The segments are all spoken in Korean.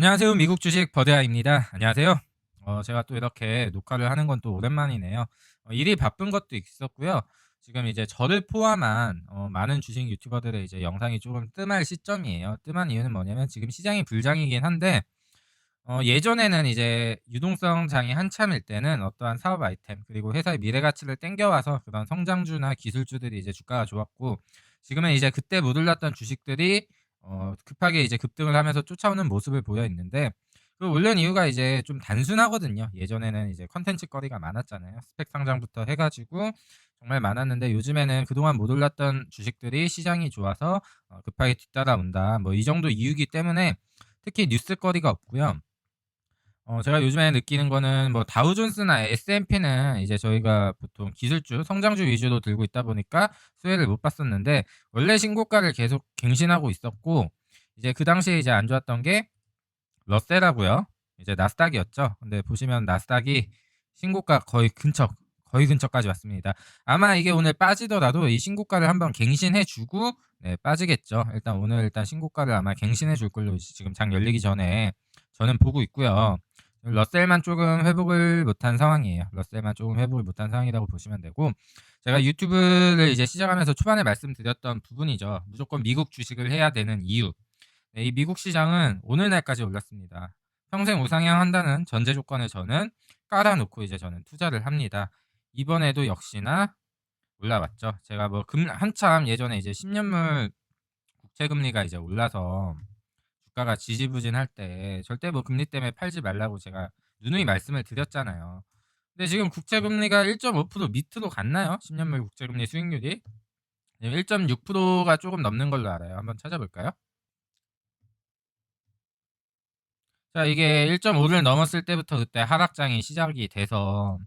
안녕하세요. 미국 주식 버드야입니다. 안녕하세요. 제가 또 이렇게 녹화를 하는 건 또 오랜만이네요. 일이 바쁜 것도 있었고요. 지금 이제 저를 포함한 많은 주식 유튜버들의 이제 영상이 조금 뜸할 시점이에요. 뜸한 이유는 뭐냐면 지금 시장이 불장이긴 한데 예전에는 이제 유동성 장이 한참일 때는 어떠한 사업 아이템 그리고 회사의 미래 가치를 땡겨와서 그런 성장주나 기술주들이 이제 주가가 좋았고, 지금은 이제 그때 못 올랐던 주식들이 급하게 이제 급등을 하면서 쫓아오는 모습을 보여 있는데, 그 올린 이유가 이제 좀 단순하거든요. 예전에는 이제 컨텐츠 거리가 많았잖아요. 스펙 상장부터 해가지고 정말 많았는데, 요즘에는 그동안 못 올랐던 주식들이 시장이 좋아서 급하게 뒤따라온다. 뭐 이 정도 이유기 때문에 특히 뉴스거리가 없고요. 제가 요즘에 느끼는 거는 뭐 다우존스나 S&P는 이제 저희가 보통 기술주, 성장주 위주로 들고 있다 보니까 수혜를 못 봤었는데, 원래 신고가를 계속 갱신하고 있었고, 이제 그 당시에 이제 안 좋았던 게 러셀하고요. 이제 나스닥이었죠. 근데 보시면 나스닥이 신고가 거의 근처까지 왔습니다. 아마 이게 오늘 빠지더라도 이 신고가를 한번 갱신해 주고 네, 빠지겠죠. 일단 신고가를 아마 갱신해 줄 걸로 지금 장 열리기 전에 저는 보고 있고요. 러셀만 조금 회복을 못한 상황이에요. 러셀만 조금 회복을 못한 상황이라고 보시면 되고, 제가 유튜브를 이제 시작하면서 초반에 말씀드렸던 부분이죠. 무조건 미국 주식을 해야 되는 이유. 네, 이 미국 시장은 오늘날까지 올랐습니다. 평생 우상향한다는 전제 조건을 저는 깔아놓고 이제 저는 투자를 합니다. 이번에도 역시나 올라왔죠. 제가 뭐 한참 예전에 이제 10년물 국채 금리가 이제 올라서 주가가 지지부진할 때 절대 뭐 금리 때문에 팔지 말라고 제가 누누이 말씀을 드렸잖아요. 근데 지금 국채 금리가 1.5% 밑으로 갔나요? 10년물 국채 금리 수익률이 1.6%가 조금 넘는 걸로 알아요. 한번 찾아볼까요? 자, 이게 1.5를 넘었을 때부터 그때 하락장이 시작이 돼서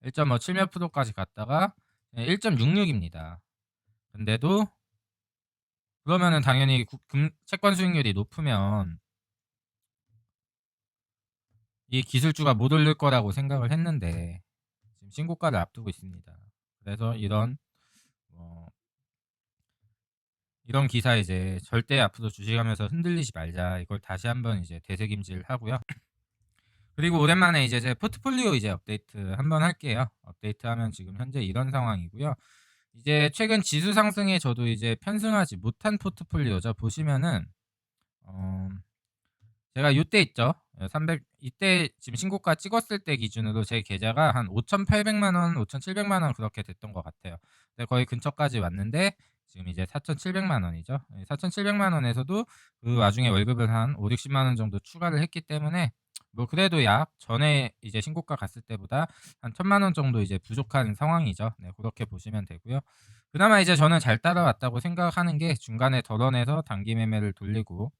1.57 몇 프로까지 갔다가 1.66입니다. 근데도 그러면은 당연히 채권 수익률이 높으면 이 기술주가 못 올릴 거라고 생각을 했는데 지금 신고가를 앞두고 있습니다. 그래서 어, 이런 기사 이제 절대 앞으로 주식하면서 흔들리지 말자, 이걸 다시 한번 이제 되새김질 하고요. 그리고 오랜만에 이제 제 포트폴리오 이제 업데이트 한번 할게요. 업데이트하면 지금 현재 이런 상황이고요. 이제 최근 지수 상승에 저도 이제 편승하지 못한 포트폴리오죠. 보시면은 어, 제가 요때 있죠. 300 이때 지금 신고가 찍었을 때 기준으로 제 계좌가 한 5,800만 원, 5,700만 원 그렇게 됐던 것 같아요. 근데 거의 근처까지 왔는데 지금 이제 4,700만 원이죠. 4,700만 원에서도 그 와중에 월급을 한 5, 60만 원 정도 추가를 했기 때문에 뭐 그래도 약 전에 이제 신고가 갔을 때보다 한 1,000만 원 정도 이제 부족한 상황이죠. 네, 그렇게 보시면 되고요. 그나마 이제 저는 잘 따라왔다고 생각하는 게, 중간에 덜어내서 단기 매매를 돌리고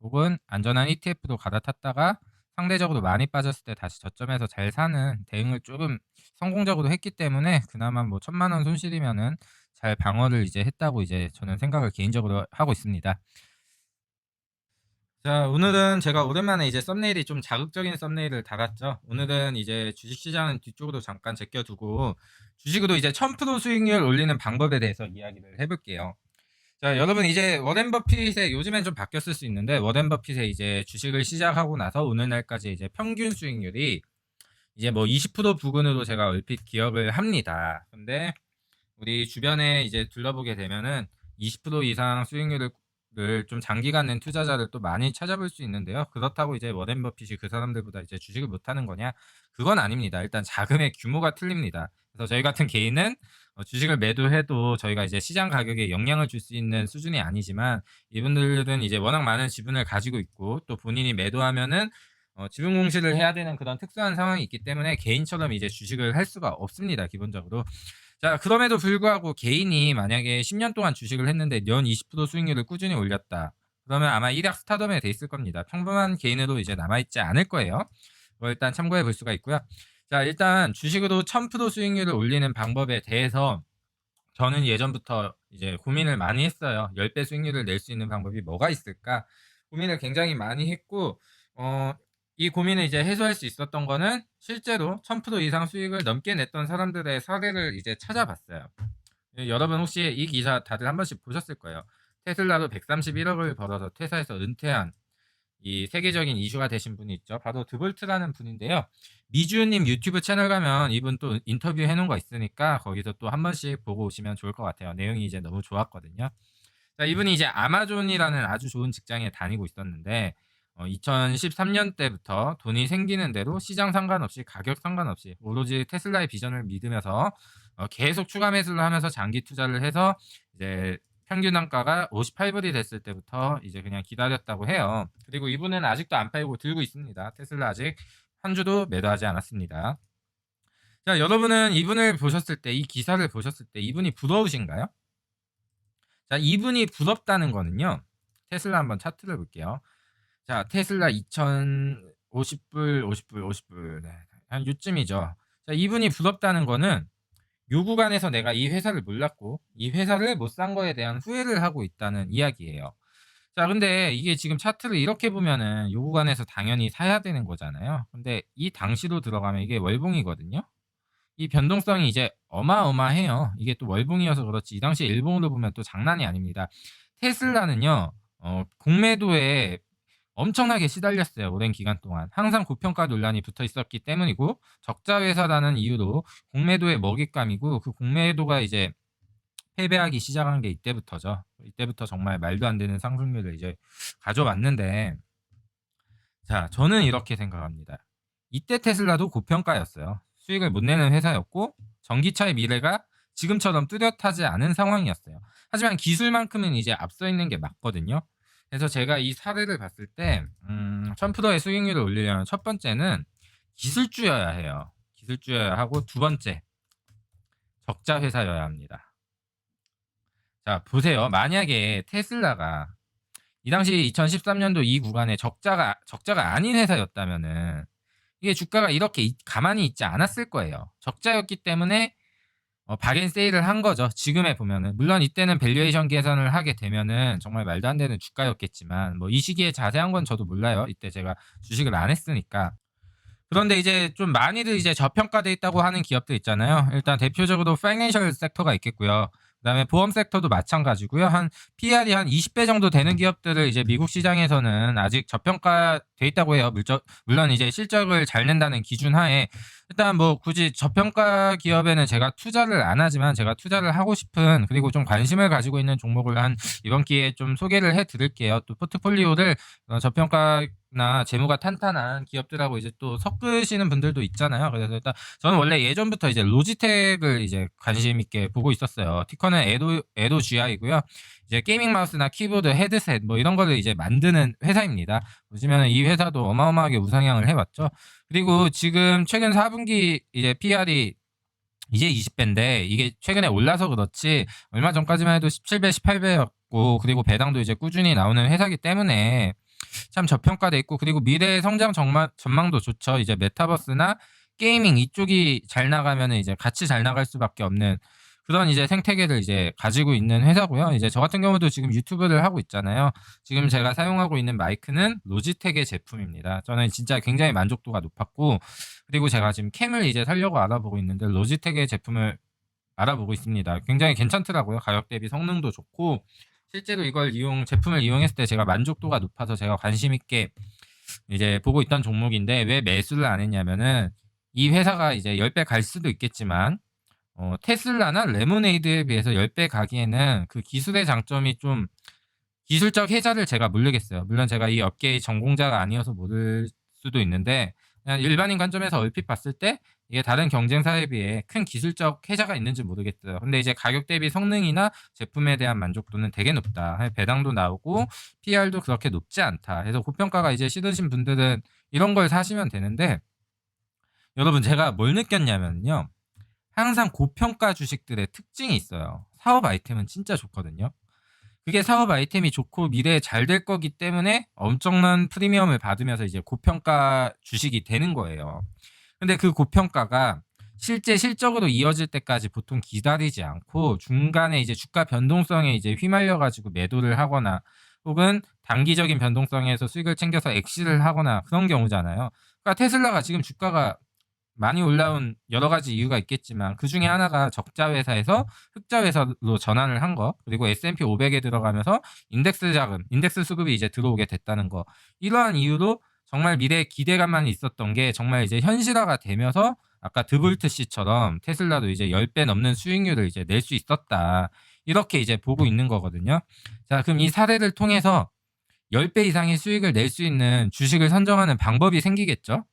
혹은 안전한 ETF도 갈아탔다가 상대적으로 많이 빠졌을 때 다시 저점에서 잘 사는 대응을 조금 성공적으로 했기 때문에 그나마 뭐 1,000만 원 손실이면은 잘 방어를 이제 했다고 이제 저는 생각을 개인적으로 하고 있습니다. 자, 오늘은 제가 오랜만에 이제 썸네일이 좀 자극적인 썸네일을 달았죠. 오늘은 이제 주식시장은 뒤쪽으로 잠깐 제껴두고 주식으로 이제 1000% 수익률 올리는 방법에 대해서 이야기를 해볼게요. 자, 여러분 이제 워렌 버핏의, 요즘엔 좀 바뀌었을 수 있는데 워렌 버핏의 이제 주식을 시작하고 나서 오늘날까지 이제 평균 수익률이 이제 뭐 20% 부근으로 제가 얼핏 기억을 합니다. 근데 우리 주변에 이제 둘러보게 되면은 20% 이상 수익률을 좀 장기간 낸 투자자를 또 많이 찾아볼 수 있는데요. 그렇다고 이제 워렌 버핏이 그 사람들보다 이제 주식을 못하는 거냐? 그건 아닙니다. 일단 자금의 규모가 틀립니다. 그래서 저희 같은 개인은 주식을 매도해도 저희가 이제 시장 가격에 영향을 줄 수 있는 수준이 아니지만, 이분들은 이제 워낙 많은 지분을 가지고 있고 또 본인이 매도하면은 지분 공시를 해야 되는 그런 특수한 상황이 있기 때문에 개인처럼 이제 주식을 할 수가 없습니다, 기본적으로. 자, 그럼에도 불구하고 개인이 만약에 10년 동안 주식을 했는데 년 20% 수익률을 꾸준히 올렸다. 그러면 아마 일약 스타덤에 돼 있을 겁니다. 평범한 개인으로 이제 남아있지 않을 거예요. 그거 일단 참고해 볼 수가 있고요. 자, 일단 주식으로 1000% 수익률을 올리는 방법에 대해서 저는 예전부터 이제 고민을 많이 했어요. 10배 수익률을 낼 수 있는 방법이 뭐가 있을까? 고민을 굉장히 많이 했고, 어, 이 고민을 이제 해소할 수 있었던 거는 실제로 1000% 이상 수익을 넘게 냈던 사람들의 사례를 이제 찾아봤어요. 여러분 혹시 이 기사 다들 한 번씩 보셨을 거예요. 테슬라로 131억을 벌어서 퇴사해서 은퇴한 이 세계적인 이슈가 되신 분이 있죠. 바로 드볼트라는 분인데요. 미주님 유튜브 채널 가면 이분 또 인터뷰 해놓은 거 있으니까 거기서 또 한 번씩 보고 오시면 좋을 것 같아요. 내용이 이제 너무 좋았거든요. 자, 이분이 이제 아마존이라는 아주 좋은 직장에 다니고 있었는데 2013년 때부터 돈이 생기는 대로 시장 상관없이 가격 상관없이 오로지 테슬라의 비전을 믿으면서 계속 추가 매수를 하면서 장기 투자를 해서 이제 평균 단가가 58불이 됐을 때부터 이제 그냥 기다렸다고 해요. 그리고 이분은 아직도 안 팔고 들고 있습니다. 테슬라 아직 한 주도 매도하지 않았습니다. 자, 여러분은 이분을 보셨을 때, 이 기사를 보셨을 때 이분이 부러우신가요? 자, 이분이 부럽다는 거는요. 테슬라 한번 차트를 볼게요. 자, 테슬라 2050불, 50불. 네, 한 요쯤이죠. 자, 이분이 부럽다는 거는 요 구간에서 내가 이 회사를 몰랐고 이 회사를 못 산 거에 대한 후회를 하고 있다는 이야기예요. 자, 근데 이게 지금 차트를 이렇게 보면은 요 구간에서 당연히 사야 되는 거잖아요. 근데 이 당시로 들어가면 이게 월봉이거든요. 이 변동성이 이제 어마어마해요. 이게 또 월봉이어서 그렇지 이 당시 일봉으로 보면 또 장난이 아닙니다. 테슬라는요. 공매도에 엄청나게 시달렸어요. 오랜 기간 동안. 항상 고평가 논란이 붙어 있었기 때문이고 적자 회사라는 이유로 공매도의 먹잇감이고 그 공매도가 이제 패배하기 시작한 게 이때부터죠. 이때부터 정말 말도 안 되는 상승률을 이제 가져왔는데 자, 저는 이렇게 생각합니다. 이때 테슬라도 고평가였어요. 수익을 못 내는 회사였고 전기차의 미래가 지금처럼 뚜렷하지 않은 상황이었어요. 하지만 기술만큼은 이제 앞서 있는 게 맞거든요. 그래서 제가 이 사례를 봤을 때 1000%의 수익률을 올리려면 첫 번째는 기술주여야 해요. 기술주여야 하고 두 번째 적자 회사여야 합니다. 자, 보세요. 만약에 테슬라가 이 당시 2013년도 이 구간에 적자가 아닌 회사였다면은 이게 주가가 이렇게 가만히 있지 않았을 거예요. 적자였기 때문에 박앤 세일을 한 거죠. 지금에 보면은 물론 이때는 밸류에이션 계산을 하게 되면은 정말 말도 안 되는 주가였겠지만 뭐 이 시기에 자세한 건 저도 몰라요. 이때 제가 주식을 안 했으니까. 그런데 이제 좀 많이들 이제 저평가돼 있다고 하는 기업들 있잖아요. 일단 대표적으로 파이낸셜 섹터가 있겠고요. 그다음에 보험 섹터도 마찬가지고요. 한 PR이 한 20배 정도 되는 기업들을 이제 미국 시장에서는 아직 저평가돼 있다고 해요. 물론 이제 실적을 잘 낸다는 기준 하에 일단 뭐 굳이 저평가 기업에는 제가 투자를 안 하지만 제가 투자를 하고 싶은 그리고 좀 관심을 가지고 있는 종목을 한 이번 기회에 좀 소개를 해 드릴게요. 또 포트폴리오를 저평가나 재무가 탄탄한 기업들하고 이제 또 섞으시는 분들도 있잖아요. 그래서 일단 저는 원래 예전부터 이제 로지텍을 이제 관심 있게 보고 있었어요. 티커는 에도 GI고요. 이제 게이밍 마우스나 키보드, 헤드셋 뭐 이런 거를 이제 만드는 회사입니다. 보시면 이 회사도 어마어마하게 우상향을 해왔죠. 그리고 지금 최근 4분기 이제 PR이 이제 20배인데 이게 최근에 올라서 그렇지 얼마 전까지만 해도 17배, 18배였고 그리고 배당도 이제 꾸준히 나오는 회사기 때문에 참 저평가돼 있고 그리고 미래 성장 전망도 좋죠. 이제 메타버스나 게이밍 이쪽이 잘 나가면 이제 같이 잘 나갈 수밖에 없는 그런 이제 생태계를 이제 가지고 있는 회사고요. 이제 저 같은 경우도 지금 유튜브를 하고 있잖아요. 지금 제가 사용하고 있는 마이크는 로지텍의 제품입니다. 저는 진짜 굉장히 만족도가 높았고 그리고 제가 지금 캠을 이제 사려고 알아보고 있는데 로지텍의 제품을 알아보고 있습니다. 굉장히 괜찮더라고요. 가격 대비 성능도 좋고 실제로 이걸 제품을 이용했을 때 제가 만족도가 높아서 제가 관심 있게 이제 보고 있던 종목인데 왜 매수를 안 했냐면은 이 회사가 이제 10배 갈 수도 있겠지만 테슬라나 레모네이드에 비해서 10배 가기에는 그 기술의 장점이 좀 기술적 혜자를 제가 모르겠어요. 물론 제가 이 업계의 전공자가 아니어서 모를 수도 있는데 그냥 일반인 관점에서 얼핏 봤을 때 이게 다른 경쟁사에 비해 큰 기술적 혜자가 있는지 모르겠어요. 근데 이제 가격 대비 성능이나 제품에 대한 만족도는 되게 높다. 배당도 나오고 PR도 그렇게 높지 않다. 그래서 고평가가 이제 싫으신 분들은 이런 걸 사시면 되는데 여러분 제가 뭘 느꼈냐면요. 항상 고평가 주식들의 특징이 있어요. 사업 아이템은 진짜 좋거든요. 그게 사업 아이템이 좋고 미래에 잘 될 거기 때문에 엄청난 프리미엄을 받으면서 이제 고평가 주식이 되는 거예요. 근데 그 고평가가 실제 실적으로 이어질 때까지 보통 기다리지 않고 중간에 이제 주가 변동성에 이제 휘말려 가지고 매도를 하거나 혹은 단기적인 변동성에서 수익을 챙겨서 엑시를 하거나 그런 경우잖아요. 그러니까 테슬라가 지금 주가가 많이 올라온 여러 가지 이유가 있겠지만 그 중에 하나가 적자 회사에서 흑자 회사로 전환을 한 거, 그리고 S&P 500에 들어가면서 인덱스 자금, 인덱스 수급이 이제 들어오게 됐다는 거. 이러한 이유로 정말 미래에 기대감만 있었던 게 정말 이제 현실화가 되면서 아까 드볼트 씨처럼 테슬라도 이제 10배 넘는 수익률을 이제 낼 수 있었다. 이렇게 이제 보고 있는 거거든요. 자, 그럼 이 사례를 통해서 10배 이상의 수익을 낼 수 있는 주식을 선정하는 방법이 생기겠죠.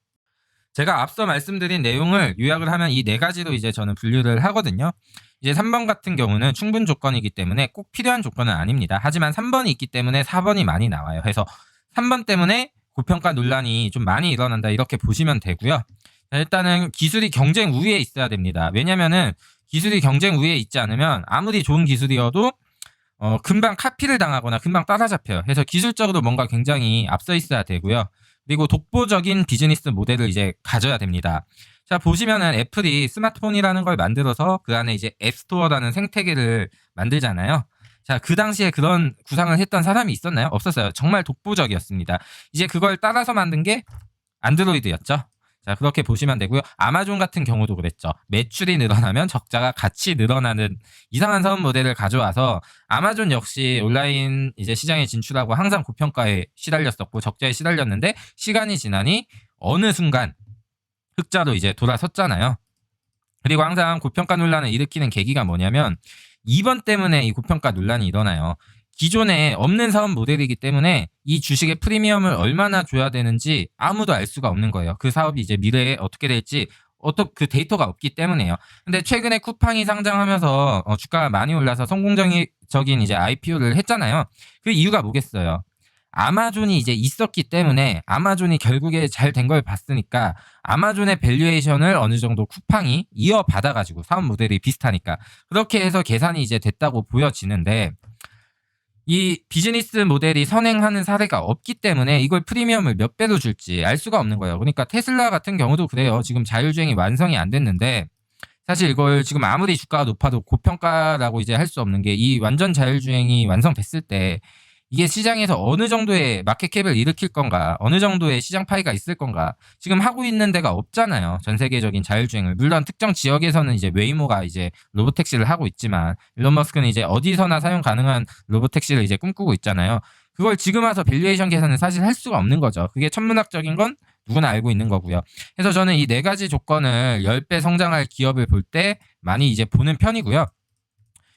제가 앞서 말씀드린 내용을 요약을 하면 이 네 가지로 이제 저는 분류를 하거든요. 이제 3번 같은 경우는 충분 조건이기 때문에 꼭 필요한 조건은 아닙니다. 하지만 3번이 있기 때문에 4번이 많이 나와요. 그래서 3번 때문에 고평가 논란이 좀 많이 일어난다, 이렇게 보시면 되고요. 일단은 기술이 경쟁 우위에 있어야 됩니다. 왜냐면은 기술이 경쟁 우위에 있지 않으면 아무리 좋은 기술이어도 금방 카피를 당하거나 금방 따라잡혀요. 그래서 기술적으로 뭔가 굉장히 앞서 있어야 되고요. 그리고 독보적인 비즈니스 모델을 이제 가져야 됩니다. 자, 보시면은 애플이 스마트폰이라는 걸 만들어서 그 안에 이제 앱스토어라는 생태계를 만들잖아요. 자, 그 당시에 그런 구상을 했던 사람이 있었나요? 없었어요. 정말 독보적이었습니다. 이제 그걸 따라서 만든 게 안드로이드였죠. 자, 그렇게 보시면 되고요. 아마존 같은 경우도 그랬죠. 매출이 늘어나면 적자가 같이 늘어나는 이상한 사업 모델을 가져와서 아마존 역시 온라인 이제 시장에 진출하고 항상 고평가에 시달렸었고 적자에 시달렸는데 시간이 지나니 어느 순간 흑자로 이제 돌아섰잖아요. 그리고 항상 고평가 논란을 일으키는 계기가 뭐냐면 2번 때문에 이 고평가 논란이 일어나요. 기존에 없는 사업 모델이기 때문에 이 주식의 프리미엄을 얼마나 줘야 되는지 아무도 알 수가 없는 거예요. 그 사업이 이제 미래에 어떻게 될지 그 데이터가 없기 때문에요. 근데 최근에 쿠팡이 상장하면서 주가가 많이 올라서 성공적인 이제 IPO를 했잖아요. 그 이유가 뭐겠어요? 아마존이 이제 있었기 때문에 아마존이 결국에 잘 된 걸 봤으니까 아마존의 밸류에이션을 어느 정도 쿠팡이 이어받아가지고 사업 모델이 비슷하니까 그렇게 해서 계산이 이제 됐다고 보여지는데 이 비즈니스 모델이 선행하는 사례가 없기 때문에 이걸 프리미엄을 몇 배로 줄지 알 수가 없는 거예요. 그러니까 테슬라 같은 경우도 그래요. 지금 자율주행이 완성이 안 됐는데 사실 이걸 지금 아무리 주가가 높아도 고평가라고 이제 할 수 없는 게 이 완전 자율주행이 완성됐을 때 이게 시장에서 어느 정도의 마켓캡을 일으킬 건가, 어느 정도의 시장 파이가 있을 건가, 지금 하고 있는 데가 없잖아요. 전 세계적인 자율주행을. 물론 특정 지역에서는 이제 웨이모가 이제 로보택시를 하고 있지만, 일론 머스크는 이제 어디서나 사용 가능한 로보택시를 이제 꿈꾸고 있잖아요. 그걸 지금 와서 밸류에이션 계산은 사실 할 수가 없는 거죠. 그게 천문학적인 건 누구나 알고 있는 거고요. 그래서 저는 이 네 가지 조건을 10배 성장할 기업을 볼 때 많이 이제 보는 편이고요.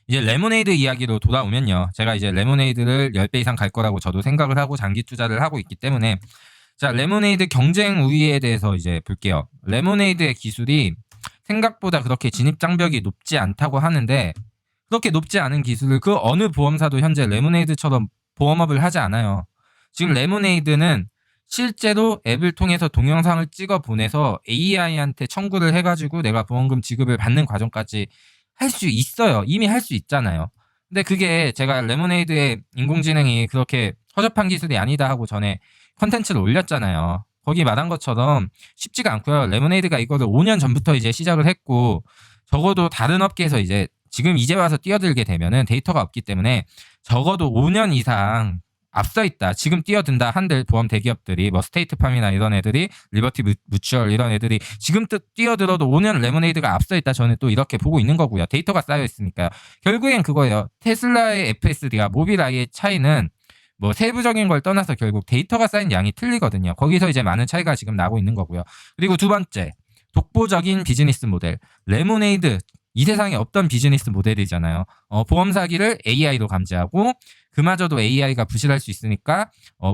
이제 레모네이드 이야기로 돌아오면요. 제가 이제 레모네이드를 10배 이상 갈 거라고 저도 생각을 하고 장기 투자를 하고 있기 때문에 자, 레모네이드 경쟁 우위에 대해서 이제 볼게요. 레모네이드의 기술이 생각보다 그렇게 진입 장벽이 높지 않다고 하는데 그렇게 높지 않은 기술을 그 어느 보험사도 현재 레모네이드처럼 보험업을 하지 않아요. 지금 레모네이드는 실제로 앱을 통해서 동영상을 찍어 보내서 AI한테 청구를 해가지고 내가 보험금 지급을 받는 과정까지 할 수 있어요. 이미 할 수 있잖아요. 근데 그게 제가 레모네이드의 인공지능이 그렇게 허접한 기술이 아니다 하고 전에 컨텐츠를 올렸잖아요. 거기 말한 것처럼 쉽지가 않고요. 레모네이드가 이거를 5년 전부터 이제 시작을 했고 적어도 다른 업계에서 지금 이제 와서 뛰어들게 되면은 데이터가 없기 때문에 적어도 5년 이상 앞서 있다. 지금 뛰어든다 한들 보험 대기업들이 뭐 스테이트팜이나 이런 애들이 리버티 뮤추얼 이런 애들이 지금 뛰어들어도 5년 레모네이드가 앞서 있다. 저는 또 이렇게 보고 있는 거고요. 데이터가 쌓여 있으니까요. 결국엔 그거예요. 테슬라의 FSD와 모빌아이의 차이는 뭐 세부적인 걸 떠나서 결국 데이터가 쌓인 양이 틀리거든요. 거기서 이제 많은 차이가 지금 나고 있는 거고요. 그리고 두 번째, 독보적인 비즈니스 모델. 레모네이드 이 세상에 없던 비즈니스 모델이잖아요. 보험 사기를 AI로 감지하고 그마저도 AI가 부실할 수 있으니까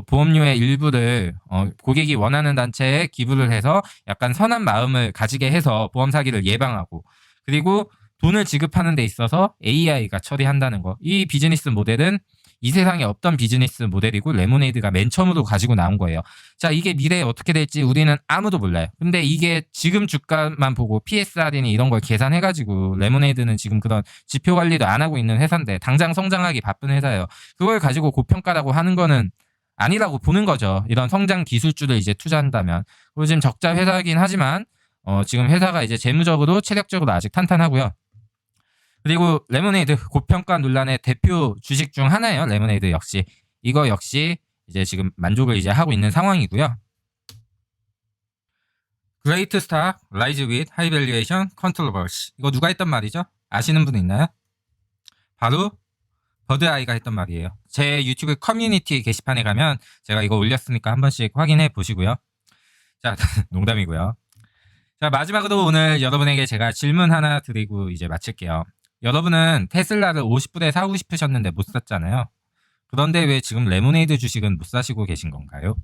보험료의 일부를 고객이 원하는 단체에 기부를 해서 약간 선한 마음을 가지게 해서 보험 사기를 예방하고 그리고 돈을 지급하는 데 있어서 AI가 처리한다는 거. 이 비즈니스 모델은 이 세상에 없던 비즈니스 모델이고 레모네이드가 맨 처음으로 가지고 나온 거예요. 자, 이게 미래에 어떻게 될지 우리는 아무도 몰라요. 근데 이게 지금 주가만 보고 PSR이니 이런 걸 계산해가지고 레모네이드는 지금 그런 지표 관리도 안 하고 있는 회사인데 당장 성장하기 바쁜 회사예요. 그걸 가지고 고평가라고 하는 거는 아니라고 보는 거죠. 이런 성장 기술주를 이제 투자한다면. 그리고 지금 적자 회사이긴 하지만 지금 회사가 이제 재무적으로 체력적으로 아직 탄탄하고요. 그리고 레모네이드 고평가 논란의 대표 주식 중 하나예요. 레모네이드 역시. 이거 역시 이제 지금 만족을 이제 하고 있는 상황이고요. Great stock, rise with high valuation, controversy. 이거 누가 했던 말이죠? 아시는 분 있나요? 바로 버드아이가 했던 말이에요. 제 유튜브 커뮤니티 게시판에 가면 제가 이거 올렸으니까 한 번씩 확인해 보시고요. 자, 농담이고요. 자, 마지막으로 오늘 여러분에게 제가 질문 하나 드리고 이제 마칠게요. 여러분은 테슬라를 50불에 사고 싶으셨는데 못 샀잖아요. 그런데 왜 지금 레모네이드 주식은 못 사시고 계신 건가요?